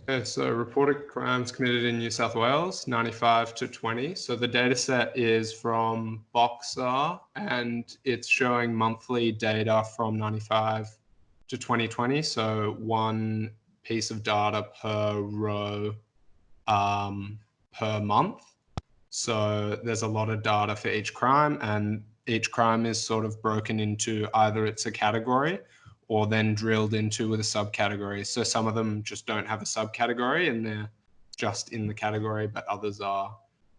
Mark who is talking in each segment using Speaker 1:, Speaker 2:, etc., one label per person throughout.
Speaker 1: Okay, so reported crimes committed in New South Wales, 95 to 20. So the data set is from Boxer and it's showing monthly data from 95 to 2020. So one piece of data per row per month. So there's a lot of data for each crime, and each crime is sort of broken into either it's a category or then drilled into with a subcategory. So some of them just don't have a subcategory and they're just in the category, but others are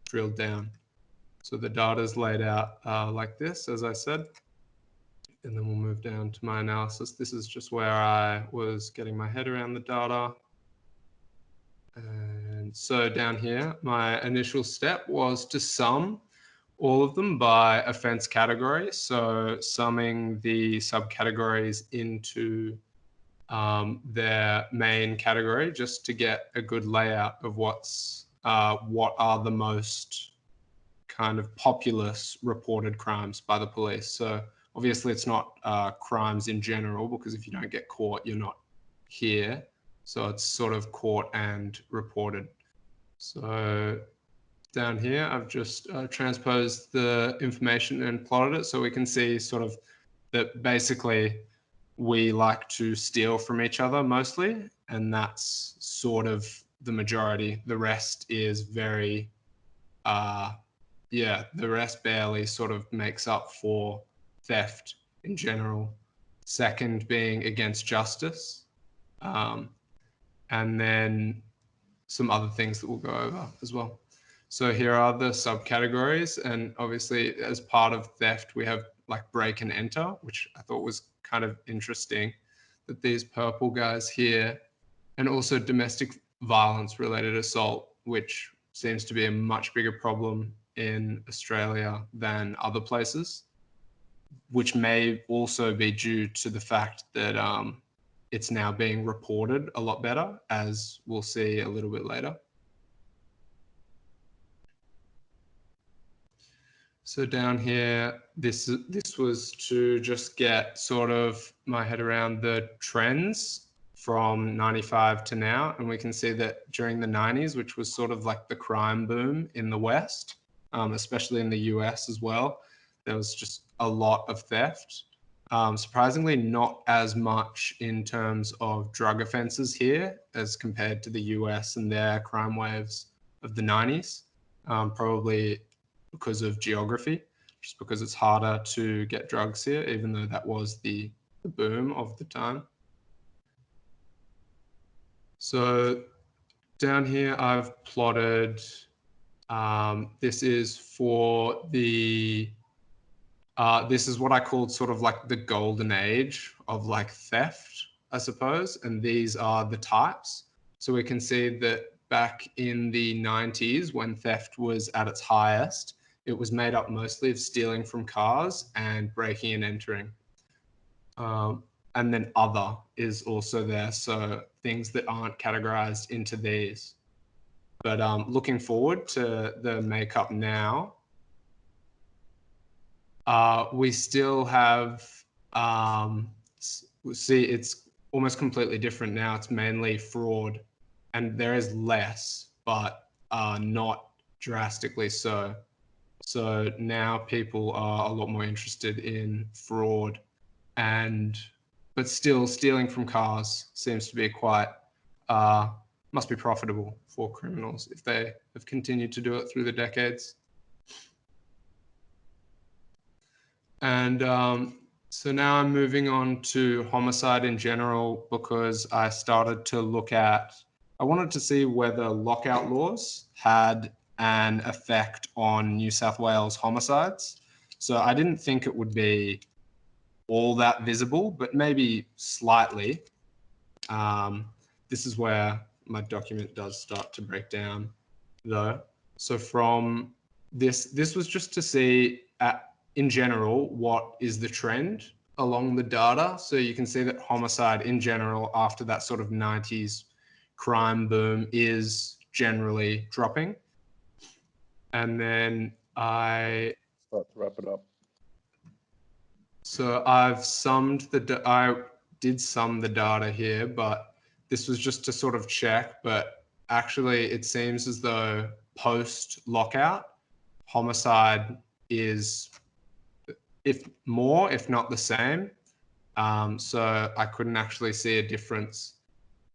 Speaker 1: drilled down. So the data is laid out like this, as I said. And then we'll move down to my analysis. This is just where I was getting my head around the data. And so down here, my initial step was to sum all of them by offense category. So summing the subcategories into their main category just to get a good layout of what are the most kind of populous reported crimes by the police. So obviously it's not crimes in general, because if you don't get caught, you're not here. So it's sort of caught and reported. So down here, I've just transposed the information and plotted it so we can see sort of that basically we like to steal from each other mostly, and that's sort of the majority. The rest is very, the rest barely sort of makes up for theft in general. Second being against justice, and then some other things that we'll go over as well. So here are the subcategories, and obviously as part of theft, we have like break and enter, which I thought was kind of interesting, that these purple guys here, and also domestic violence related assault, which seems to be a much bigger problem in Australia than other places, which may also be due to the fact that it's now being reported a lot better, as we'll see a little bit later. So down here, this was to just get sort of my head around the trends from 95 to now. And we can see that during the 90s, which was sort of like the crime boom in the West, especially in the US as well, there was just a lot of theft. Surprisingly, not as much in terms of drug offenses here as compared to the US and their crime waves of the 90s, probably because of geography, just because it's harder to get drugs here, even though that was the boom of the time. So down here, I've plotted, this is for the, this is what I called sort of like the golden age of like theft, I suppose. And these are the types. So we can see that back in the 90s, when theft was at its highest, it was made up mostly of stealing from cars and breaking and entering. And then other is also there. So things that aren't categorized into these. But looking forward to the makeup now, we still have, see, it's almost completely different now. It's mainly fraud, and there is less, but not drastically so. So now people are a lot more interested in fraud, but still stealing from cars seems to be quite, must be profitable for criminals if they have continued to do it through the decades. And so now I'm moving on to homicide in general, because I started to look at, I wanted to see whether lockout laws had an effect on New South Wales homicides. So I didn't think it would be all that visible, but maybe slightly. This is where my document does start to break down though. So from this was just to see in general, what is the trend along the data? So you can see that homicide in general, after that sort of 90s crime boom, is generally dropping. And then I
Speaker 2: start to wrap it up.
Speaker 1: So I've summed I did sum the data here, but this was just to sort of check, but actually it seems as though post-lockout, homicide is if not the same. So I couldn't actually see a difference,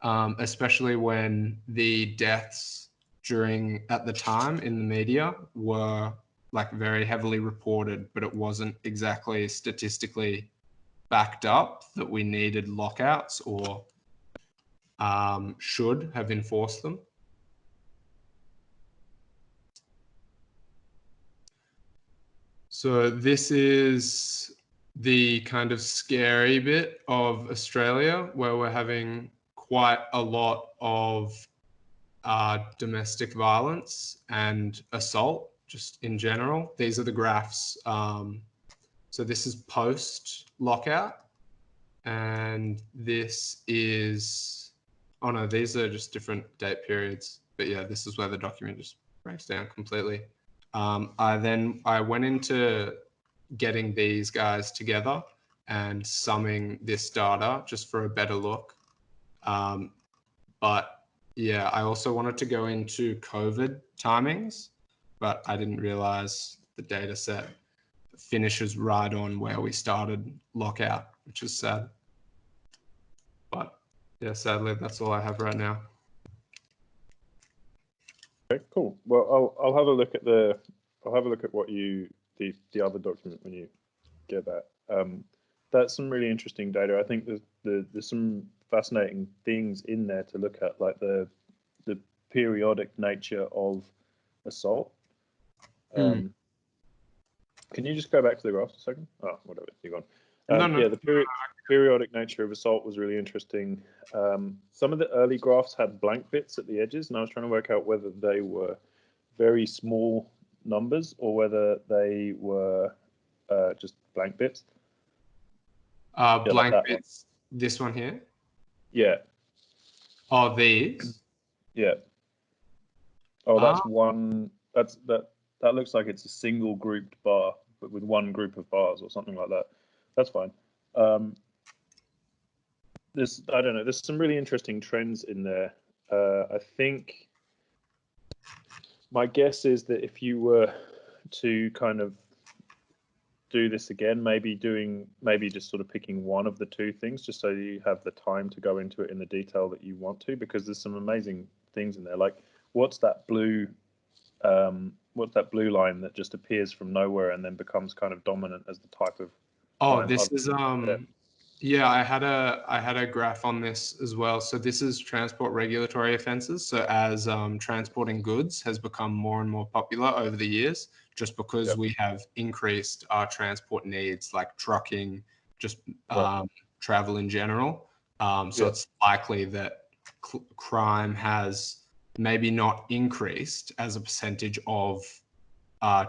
Speaker 1: especially when the deaths at the time in the media were like very heavily reported, but it wasn't exactly statistically backed up that we needed lockouts or should have enforced them. So this is the kind of scary bit of Australia, where we're having quite a lot of domestic violence and assault just in general. These are the graphs. So this is post-lockout, and this is, oh no, these are just different date periods. But yeah, this is where the document just breaks down completely. I went into getting these guys together and summing this data just for a better look. But yeah, I also wanted to go into COVID timings, but I didn't realize the data set finishes right on where we started lockout, which is sad. But yeah, sadly, that's all I have right now.
Speaker 2: Okay, cool. Well, I'll have a look at the what the other document when you get that. That's some really interesting data. I think there's some fascinating things in there to look at, like the periodic nature of assault. Can you just go back to the graphs a second? Oh, whatever, you're gone. Yeah, the periodic nature of assault was really interesting. Some of the early graphs had blank bits at the edges, and I was trying to work out whether they were very small numbers or whether they were just blank bits.
Speaker 1: Blank bits. This one here?
Speaker 2: Yeah.
Speaker 1: Oh, these?
Speaker 2: Yeah. Oh, that's one. That looks like it's a single grouped bar, but with one group of bars or something like that. That's fine. I don't know. There's some really interesting trends in there. I think my guess is that if you were to kind of do this again, maybe just sort of picking one of the two things, just so you have the time to go into it in the detail that you want to, because there's some amazing things in there. Like, what's that blue line that just appears from nowhere and then becomes kind of dominant as the type of
Speaker 1: crime? This is yeah, I had a graph on this as well. So this is transport regulatory offences. So as transporting goods has become more and more popular over the years, just because we have increased our transport needs, like trucking, just travel in general. So it's likely that crime has maybe not increased as a percentage of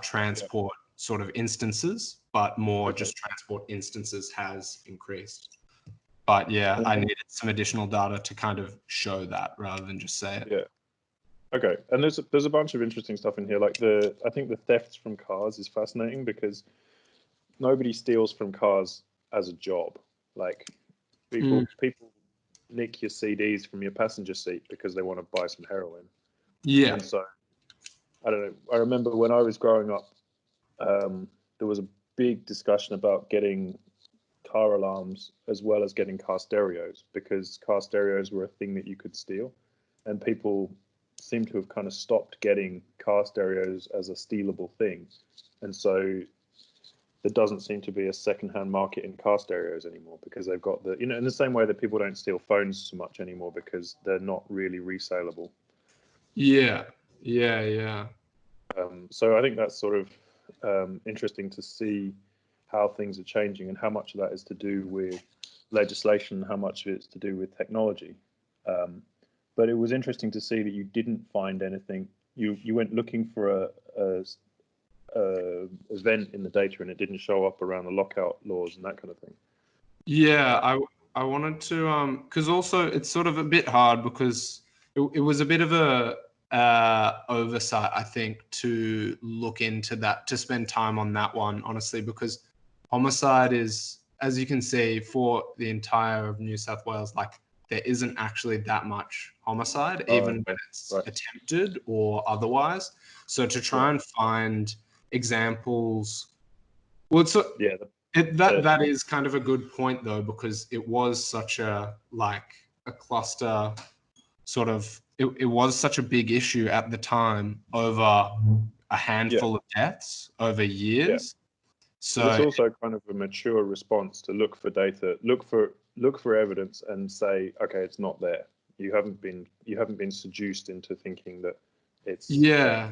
Speaker 1: transport sort of instances, but more just transport instances has increased. But yeah, I needed some additional data to kind of show that rather than just say it.
Speaker 2: Yeah. Okay, and there's a bunch of interesting stuff in here. Like I think the thefts from cars is fascinating because nobody steals from cars as a job. Like people nick your CDs from your passenger seat because they want to buy some heroin.
Speaker 1: Yeah.
Speaker 2: And so I don't know. I remember when I was growing up, there was a big discussion about getting car alarms as well as getting car stereos, because car stereos were a thing that you could steal, and people seem to have kind of stopped getting car stereos as a stealable thing. And so there doesn't seem to be a secondhand market in car stereos anymore, because they've got in the same way that people don't steal phones so much anymore because they're not really resaleable.
Speaker 1: Yeah.
Speaker 2: So I think that's sort of interesting to see how things are changing and how much of that is to do with legislation and how much of it's to do with technology. But it was interesting to see that you didn't find anything. You went looking for a event in the data and it didn't show up around the lockout laws and that kind of thing.
Speaker 1: Yeah, I wanted to because also it's sort of a bit hard because it was a bit of a oversight, I think, to look into that, to spend time on that one, honestly, because homicide is, as you can see, for the entire of New South Wales, like there isn't actually that much homicide,
Speaker 2: Oh,
Speaker 1: even
Speaker 2: okay.
Speaker 1: when it's
Speaker 2: Right.
Speaker 1: attempted or otherwise. So to try and find examples, well, it's
Speaker 2: Yeah.
Speaker 1: that is kind of a good point though, because it was such a cluster sort of, it was such a big issue at the time over a handful of deaths over
Speaker 2: Yeah.
Speaker 1: years.
Speaker 2: But it's
Speaker 1: So
Speaker 2: also kind of a mature response to look for data, look for evidence, and say, okay, it's not there. You haven't been seduced into thinking that it's
Speaker 1: yeah,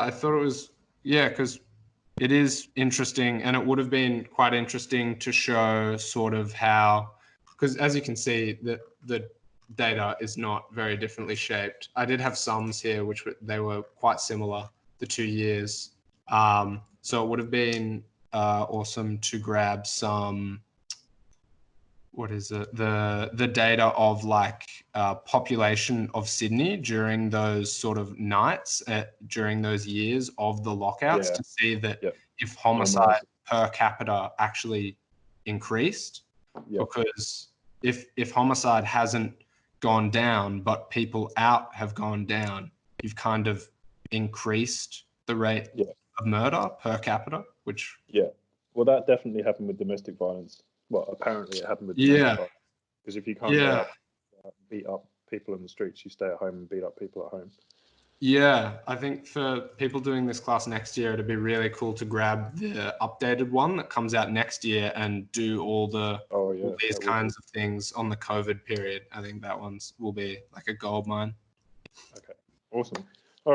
Speaker 1: I thought it was, because it is interesting, and it would have been quite interesting to show sort of how, because as you can see, the data is not very differently shaped. I did have sums here, which they were quite similar, the 2 years. So it would have been awesome to grab some, what is it, the data of population of Sydney during those sort of nights during those years of the lockouts,
Speaker 2: yeah,
Speaker 1: to see that
Speaker 2: yeah,
Speaker 1: if homicide
Speaker 2: normalized.
Speaker 1: per capita actually increased.
Speaker 2: Yeah,
Speaker 1: Because if homicide hasn't gone down but people out have gone down, you've kind of increased the rate
Speaker 2: yeah,
Speaker 1: of murder per capita, which
Speaker 2: yeah. Well, that definitely happened with domestic violence. Well, apparently it happened with domestic
Speaker 1: yeah,
Speaker 2: violence because if you can't go
Speaker 1: yeah.
Speaker 2: out, beat up people in the streets, you stay at home and beat up people at home.
Speaker 1: Yeah, I think for people doing this class next year, it'd be really cool to grab the updated one that comes out next year and do all
Speaker 2: Oh yeah,
Speaker 1: these
Speaker 2: that would be
Speaker 1: kinds of things on the COVID period. I think that will be like a gold mine.
Speaker 2: okay. Awesome.